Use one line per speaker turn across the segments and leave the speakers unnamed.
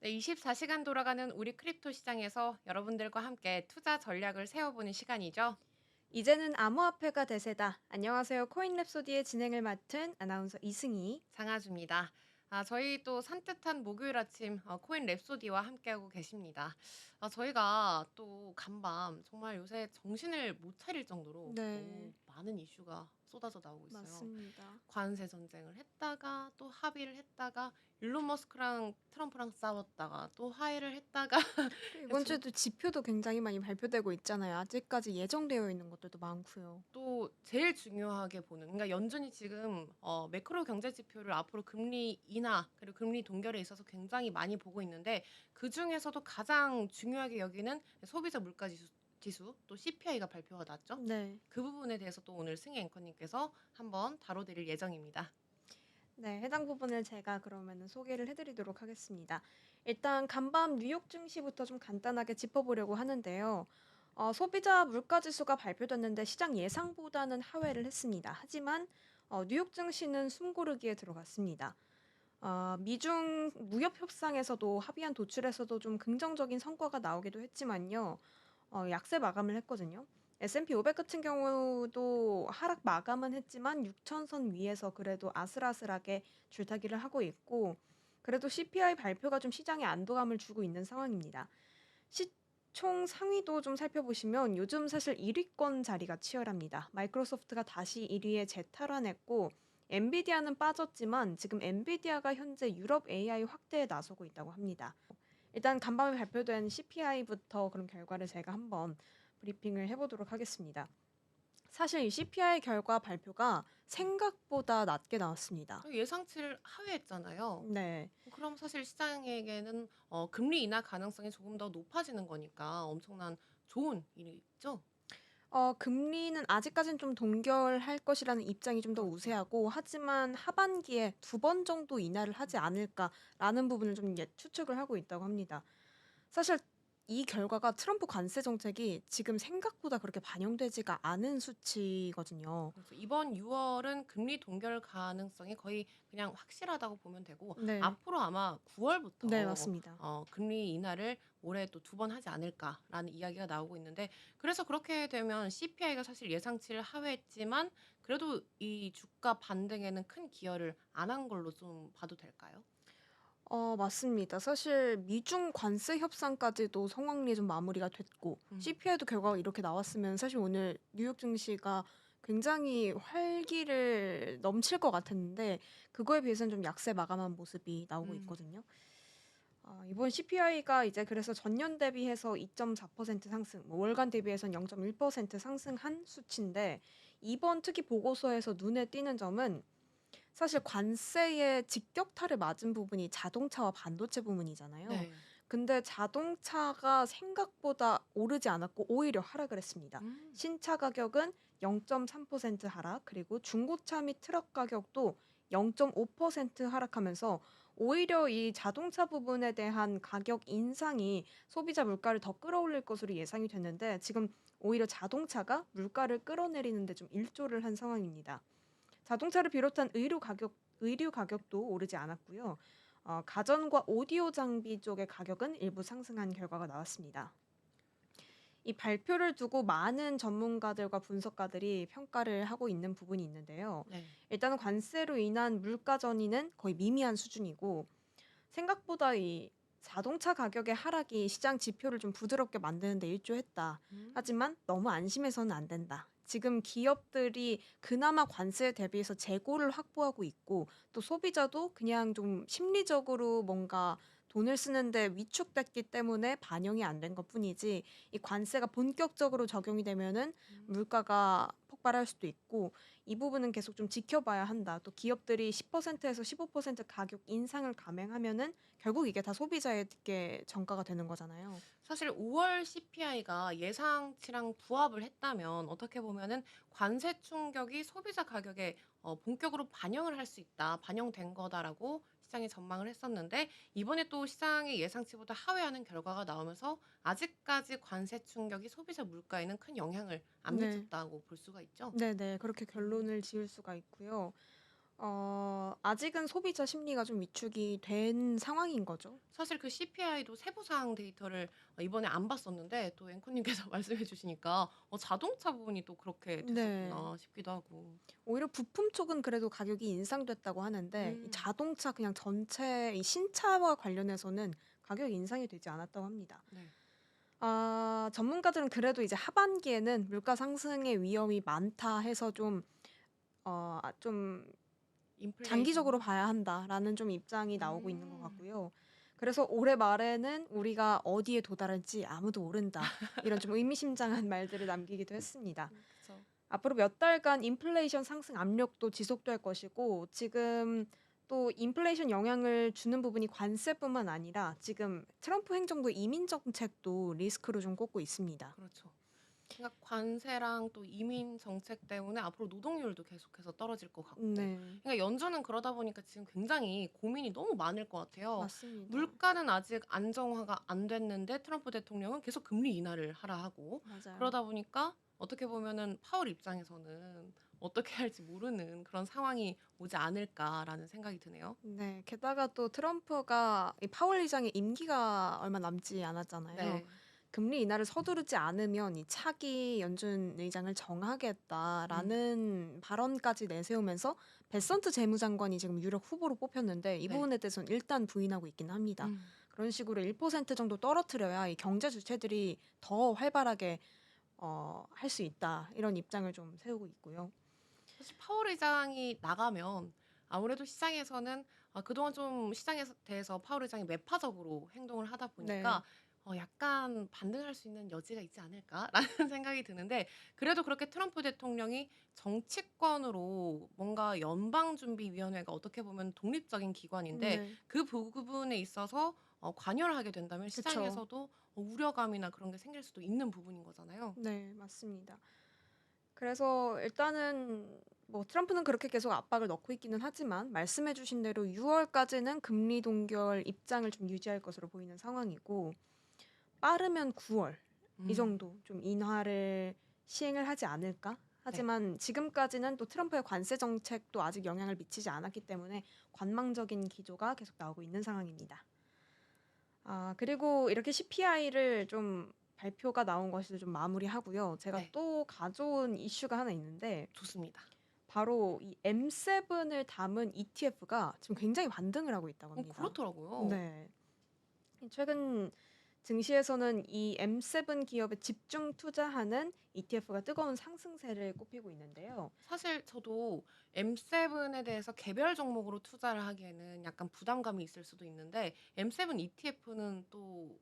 네, 24시간 돌아가는 우리 크립토 시장에서 여러분들과 함께 투자 전략을 세워보는 시간이죠.
이제는 암호화폐가 대세다. 안녕하세요. 코인랩소디의 진행을 맡은 아나운서 이승희.
장아주입니다. 저희 또 산뜻한 목요일 아침 코인 랩소디와 함께하고 계십니다. 저희가 또 간밤 정말 요새 정신을 못 차릴 정도로 너무
네,
많은 이슈가 쏟아져 나오고 있어요.
맞습니다.
관세 전쟁을 했다가 또 합의를 했다가 일론 머스크랑 트럼프랑 싸웠다가 또 화해를 했다가
그리고 이번
그래서
주에도 지표도 굉장히 많이 발표되고 있잖아요. 아직까지 예정되어 있는 것들도 많고요.
또 제일 중요하게 보는 그러니까 연준이 지금 매크로 경제 지표를 앞으로 금리 인하 그리고 금리 동결에 있어서 굉장히 많이 보고 있는데 그중에서도 가장 중요하게 여기는 소비자 물가 지수 또 CPI가 발표가 났죠.
네.
그 부분에 대해서 또 오늘 승희 앵커님께서 한번 다뤄드릴 예정입니다.
네, 해당 부분을 제가 그러면은 소개를 해드리도록 하겠습니다. 일단 간밤 뉴욕 증시부터 좀 간단하게 짚어보려고 하는데요. 소비자 물가 지수가 발표됐는데 시장 예상보다는 하회를 했습니다. 하지만 뉴욕 증시는 숨고르기에 들어갔습니다. 미중 무역 협상에서도 합의안 도출에서도 좀 긍정적인 성과가 나오기도 했지만요. 약세 마감을 했거든요. S&P 500 같은 경우도 하락 마감은 했지만 6,000선 위에서 그래도 아슬아슬하게 줄타기를 하고 있고 그래도 CPI 발표가 좀 시장에 안도감을 주고 있는 상황입니다. 시총 상위도 좀 살펴보시면 요즘 사실 1위권 자리가 치열합니다. 마이크로소프트가 다시 1위에 재탈환했고 엔비디아는 빠졌지만 지금 엔비디아가 현재 유럽 AI 확대에 나서고 있다고 합니다. 일단 간밤에 발표된 CPI부터 그런 결과를 제가 한번 브리핑을 해 보도록 하겠습니다. 사실 이 CPI 결과 발표가
네.
생각보다 낮게 나왔습니다.
예상치를 하회했잖아요.
네.
그럼 사실 시장에게는 금리 인하 가능성이 조금 더 높아지는 거니까 엄청난 좋은 일이죠.
금리는 아직까지는 좀 동결할 것이라는 입장이 좀 더
그렇죠.
우세하고 하지만 하반기에 2번 정도 인하를 하지 않을까라는 부분을 좀 추측을 하고 있다고 합니다. 사실 이 결과가 트럼프 관세 정책이 지금 생각보다 그렇게 반영되지가 않은 수치거든요.
그래서 이번 6월은 금리 동결 가능성이 거의 그냥 확실하다고 보면 되고
네.
앞으로 아마
네,
9월부터
맞습니다.
금리 인하를 올해 또 2번 하지 않을까라는 이야기가 나오고 있는데 그래서 그렇게 되면 CPI가 사실 예상치를 하회했지만 그래도 이 주가 반등에는 큰 기여를 안 한 걸로 좀 봐도 될까요?
맞습니다. 사실 미중 관세 협상까지도 성황리에 좀 마무리가 됐고
음.
CPI도 결과가 이렇게 나왔으면 사실 오늘 뉴욕 증시가 굉장히 활기를 넘칠 것 같았는데 그거에 비해서는 좀 약세 마감한 모습이 나오고
음.
있거든요. 이번 CPI가 이제 그래서 전년 대비해서 2.4% 상승, 뭐 월간 대비해서는 0.1% 상승한 수치인데 이번 특히 보고서에서 눈에 띄는 점은 사실 관세의 직격탄을 맞은 부분이 자동차와 반도체 부문이잖아요.
네.
근데 자동차가 생각보다 오르지 않았고 오히려 하락을 했습니다.
음.
신차 가격은 0.3% 하락, 그리고 중고차 및 트럭 가격도 0.5% 하락하면서 오히려 이 자동차 부분에 대한 가격 인상이 소비자 물가를 더 끌어올릴 것으로 예상이 됐는데 지금 오히려 자동차가 물가를 끌어내리는 데 좀 일조를 한 상황입니다. 자동차를 비롯한 의류 가격도 오르지 않았고요. 가전과 오디오 장비 쪽의 가격은 일부 상승한 결과가 나왔습니다. 이 발표를 두고 많은 전문가들과 분석가들이 평가를 하고 있는 부분이 있는데요.
네.
일단은 관세로 인한 물가 전이는 거의 미미한 수준이고 생각보다 이 자동차 가격의 하락이 시장 지표를 좀 부드럽게 만드는 데 일조했다.
음.
하지만 너무 안심해서는 안 된다. 지금 기업들이 그나마 관세에 대비해서 재고를 확보하고 있고 또 소비자도 그냥 좀 심리적으로 뭔가 돈을 쓰는데 위축됐기 때문에 반영이 안 된 것뿐이지 이 관세가 본격적으로 적용이 되면은
음.
물가가 폭발할 수도 있고 이 부분은 계속 좀 지켜봐야 한다. 또 기업들이 10%에서 15% 가격 인상을 감행하면은 결국 이게 다 소비자에게 전가가 되는 거잖아요.
사실 5월 CPI가 예상치랑 부합을 했다면 어떻게 보면은 '관세 충격이 소비자 가격에 본격으로 반영을 할 수 있다. 반영된 거다.'라고 시장이 전망을 했었는데 이번에 또 시장의 예상치보다 하회하는 결과가 나오면서 아직까지 관세 충격이 소비자 물가에는 큰 영향을 안
네.
미쳤다고 볼 수가 있죠.
네네. 그렇게
음.
결론을 지을 수가 있고요. 아직은 소비자 심리가 좀 위축이 된 상황인 거죠.
사실 그 CPI도 세부 사항 데이터를 이번에 안 봤었는데 또 앵커님께서 말씀해 주시니까 자동차 부분이 또 그렇게
네.
됐었구나 싶기도 하고.
오히려 부품 쪽은 그래도 가격이 인상됐다고 하는데 이
음.
자동차 그냥 전체 이 신차와 관련해서는 가격 인상이 되지 않았다고 합니다.
네.
전문가들은 그래도 이제 하반기에는 물가 상승의 위험이 많다 해서 좀 장기적으로
인플레이션.
봐야 한다라는 좀 입장이 나오고 있는 것
음.
같고요. 그래서 올해 말에는 우리가 어디에 도달할지 아무도 모른다. 이런 좀 의미심장한 말들을 남기기도 했습니다.
그쵸.
앞으로 몇 달간 인플레이션 상승 압력도 지속될 것이고 지금 또 인플레이션 영향을 주는 부분이 관세뿐만 아니라 지금 트럼프 행정부 이민 정책도 리스크로 좀 꼽고 있습니다.
그렇죠. 그러니까 관세랑 또 이민 정책 때문에 앞으로 노동률도 계속해서 떨어질 것 같고.
네.
그러니까 연준은 그러다 보니까 지금 굉장히 고민이 너무 많을 것 같아요.
맞습니다.
물가는 아직 안정화가 안 됐는데 트럼프 대통령은 계속 금리 인하를 하라 하고
맞아요.
그러다 보니까 어떻게 보면은 파월 입장에서는 어떻게 할지 모르는 그런 상황이 오지 않을까라는 생각이 드네요.
네. 게다가 또 트럼프가 이 파월 의장의 임기가 얼마 남지 않았잖아요.
네.
금리 인하를 서두르지 않으면 이 차기 연준 의장을
음.
정하겠다라는 발언까지 내세우면서 베선트 재무장관이 지금 유력 후보로 뽑혔는데 이
네.
부분에 대해서는 일단 부인하고 있긴 합니다.
음.
그런 식으로 1% 정도 떨어뜨려야 이 경제 주체들이 더 활발하게 할 수 있다. 이런 입장을 좀 세우고 있고요.
사실 파월 의장이 나가면 아무래도 시장에서는 그동안 좀 시장에 대해서 파월 의장이 매파적으로 행동을 하다
네.
보니까 약간 반등할 수 있는 여지가 있지 않을까라는 생각이 드는데 그래도 그렇게 트럼프 대통령이 정치권으로 뭔가 연방준비위원회가 어떻게 보면 독립적인 기관인데
네.
그 부분에 있어서 관여를 하게 된다면
그쵸.
시장에서도 우려감이나 그런 게 생길 수도 있는 부분인 거잖아요.
네. 맞습니다. 그래서 일단은 뭐 트럼프는 그렇게 계속 압박을 넣고 있기는 하지만 말씀해 주신 대로 6월까지는 금리 동결 입장을 좀 유지할 것으로 보이는 상황이고 빠르면 9월 이
음.
정도 좀 인하를 시행을 하지 않을까?
네.
하지만 지금까지는 또 트럼프의 관세 정책도 아직 영향을 미치지 않았기 때문에 관망적인 기조가 계속 나오고 있는 상황입니다. 그리고 이렇게 CPI를 좀 발표가 나온 것을 좀 마무리하고요. 제가
네.
또 가져온 이슈가 하나 있는데
좋습니다.
바로 이 M7을 담은 ETF가 지금 굉장히 반등을 하고 있다고 합니다.
그렇더라고요.
네. 최근 증시에서는 이 M7 기업에 집중 투자하는 ETF가 뜨거운 상승세를 꼽히고 있는데요.
사실 저도 M7에 대해서 개별 종목으로 투자를 하기에는 약간 부담감이 있을 수도 있는데 M7 ETF는 또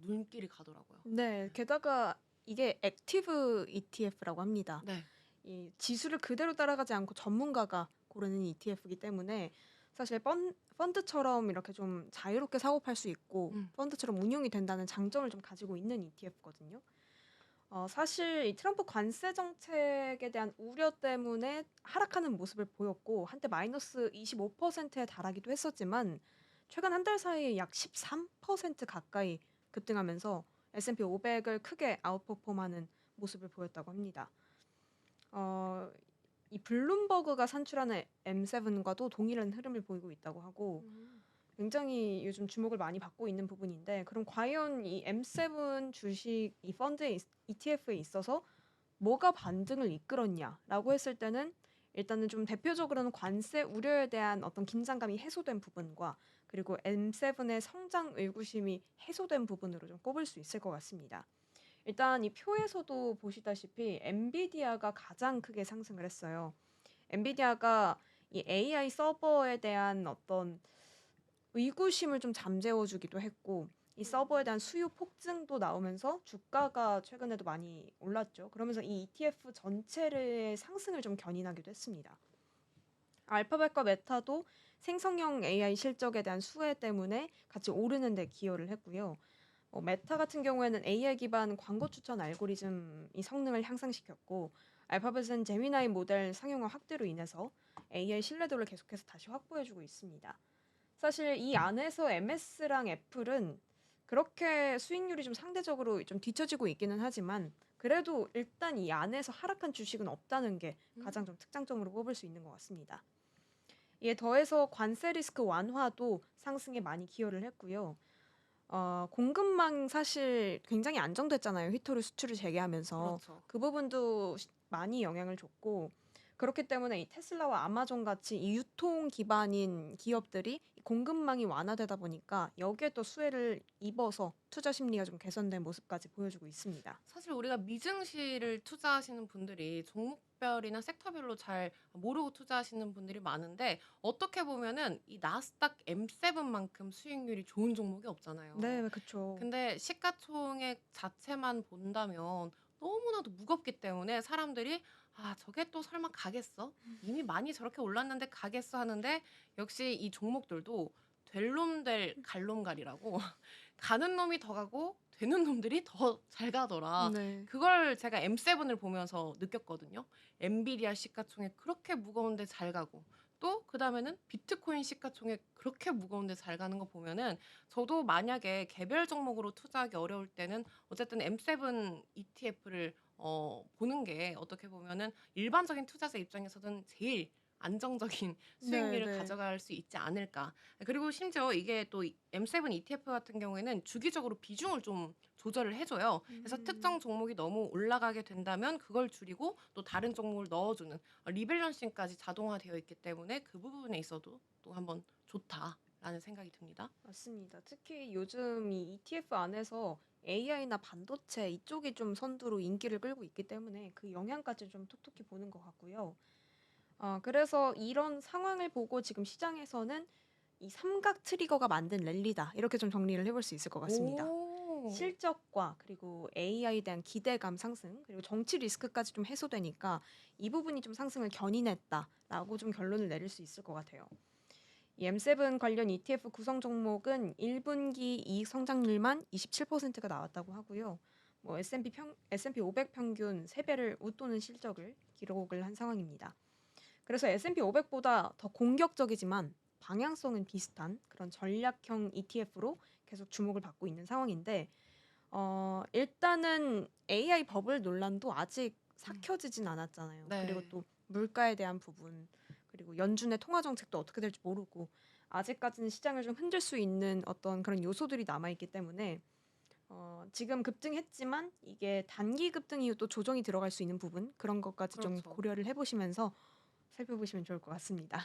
눈길이 가더라고요.
네. 게다가 이게 액티브 ETF라고 합니다.
네.
이 지수를 그대로 따라가지 않고 전문가가 고르는 ETF이기 때문에 사실 펀드처럼 이렇게 좀 자유롭게 사고 팔 수 있고
음.
펀드처럼 운용이 된다는 장점을 좀 가지고 있는 ETF거든요. 사실 이 트럼프 관세 정책에 대한 우려 때문에 하락하는 모습을 보였고 한때 마이너스 25%에 달하기도 했었지만 최근 한 달 사이에 약 13% 가까이 급등하면서 S&P 500을 크게 아웃퍼폼하는 모습을 보였다고 합니다. 어, 이 블룸버그가 산출하는 M7과도 동일한 흐름을 보이고 있다고 하고
음.
굉장히 요즘 주목을 많이 받고 있는 부분인데 그럼 과연 이 M7 주식 이 펀드에 ETF에 있어서 뭐가 반등을 이끌었냐라고 했을 때는 일단은 좀 대표적으로는 관세 우려에 대한 어떤 긴장감이 해소된 부분과 그리고 M7의 성장 의구심이 해소된 부분으로 좀 꼽을 수 있을 것 같습니다. 일단 이 표에서도 보시다시피 엔비디아가 가장 크게 상승을 했어요. 엔비디아가 이 AI 서버에 대한 어떤 의구심을 좀 잠재워 주기도 했고 이 서버에 대한 수요 폭증도 나오면서 주가가 최근에도 많이 올랐죠. 그러면서 이 ETF 전체의 상승을 좀 견인하기도 했습니다. 알파벳과 메타도 생성형 AI 실적에 대한 수혜 때문에 같이 오르는 데 기여를 했고요. 메타 같은 경우에는 AI 기반 광고 추천 알고리즘이 성능을 향상시켰고 알파벳은 제미나이 모델 상용화 확대로 인해서 AI 신뢰도를 계속해서 다시 확보해주고 있습니다. 사실 이 안에서 MS랑 애플은 그렇게 수익률이 좀 상대적으로 좀 뒤처지고 있기는 하지만 그래도 일단 이 안에서 하락한 주식은 없다는 게 가장
음.
좀 특장점으로 꼽을 수 있는 것 같습니다. 이에 더해서 관세 리스크 완화도 상승에 많이 기여를 했고요. 공급망 사실 굉장히 안정됐잖아요. 휘토류 수출을 재개하면서.
그렇죠.
그 부분도 많이 영향을 줬고 그렇기 때문에 이 테슬라와 아마존 같이 이 유통 기반인 기업들이 이 공급망이 완화되다 보니까 여기에 또 수혜를 입어서 투자 심리가 좀 개선된 모습까지 보여주고 있습니다.
사실 우리가 미증시를 투자하시는 분들이 종목별이나 섹터별로 잘 모르고 투자하시는 분들이 많은데 어떻게 보면은 이 나스닥 M7만큼 수익률이 좋은 종목이 없잖아요.
네, 그쵸.
근데 시가총액 자체만 본다면 너무나도 무겁기 때문에 사람들이 '아 저게 또 설마 가겠어? 이미 많이 저렇게 올랐는데 가겠어?' 하는데 역시 이 종목들도 될 놈 될 갈 놈 갈이라고 가는 놈이 더 가고 되는 놈들이 더 잘 가더라.
네.
그걸 제가 M7을 보면서 느꼈거든요. 엔비디아 시가총액 그렇게 무거운데 잘 가고 또 그다음에는 비트코인 시가총액 그렇게 무거운데 잘 가는 거 보면은 저도 만약에 개별 종목으로 투자하기 어려울 때는 어쨌든 M7 ETF를 보는 게 어떻게 보면은 일반적인 투자자 입장에서는 제일 안정적인 수익률을
네네.
가져갈 수 있지 않을까. 그리고 심지어 이게 또 M7 ETF 같은 경우에는 주기적으로 비중을 좀 조절을 해 줘요. 그래서 특정
음.
종목이 너무 올라가게 된다면 그걸 줄이고 또 다른 종목을 넣어 주는 리밸런싱까지 자동화되어 있기 때문에 그 부분에 있어도 또 한번 좋다라는 생각이 듭니다.
맞습니다. 특히 요즘 이 ETF 안에서 AI나 반도체 이쪽이 좀 선두로 인기를 끌고 있기 때문에 그 영향까지 좀 톡톡히 보는 것 같고요. 그래서 이런 상황을 보고 지금 시장에서는 이 삼각 트리거가 만든 랠리다. 이렇게 좀 정리를 해볼 수 있을 것 같습니다.
오.
실적과 그리고 AI에 대한 기대감 상승, 그리고 정치 리스크까지 좀 해소되니까 이 부분이 좀 상승을 견인했다라고 좀 결론을 내릴 수 있을 것 같아요. 이 M7 관련 ETF 구성 종목은 1분기 이익 성장률만 27%가 나왔다고 하고요. 뭐 S&P 500 평균 3배를 웃도는 실적을 기록을 한 상황입니다. 그래서 S&P 500보다 더 공격적이지만 방향성은 비슷한 그런 전략형 ETF로 계속 주목을 받고 있는 상황인데 일단은 AI 버블 논란도 아직
음.
삭혀지진 않았잖아요. 그리고
네.
또 물가에 대한 부분, 그리고 연준의 통화 정책도 어떻게 될지 모르고 아직까지는 시장을 좀 흔들 수 있는 어떤 그런 요소들이 남아 있기 때문에 지금 급등했지만 이게 단기 급등 이후 또 조정이 들어갈 수 있는 부분 그런 것까지 좀
그렇죠.
고려를 해보시면서 살펴보시면 좋을 것 같습니다.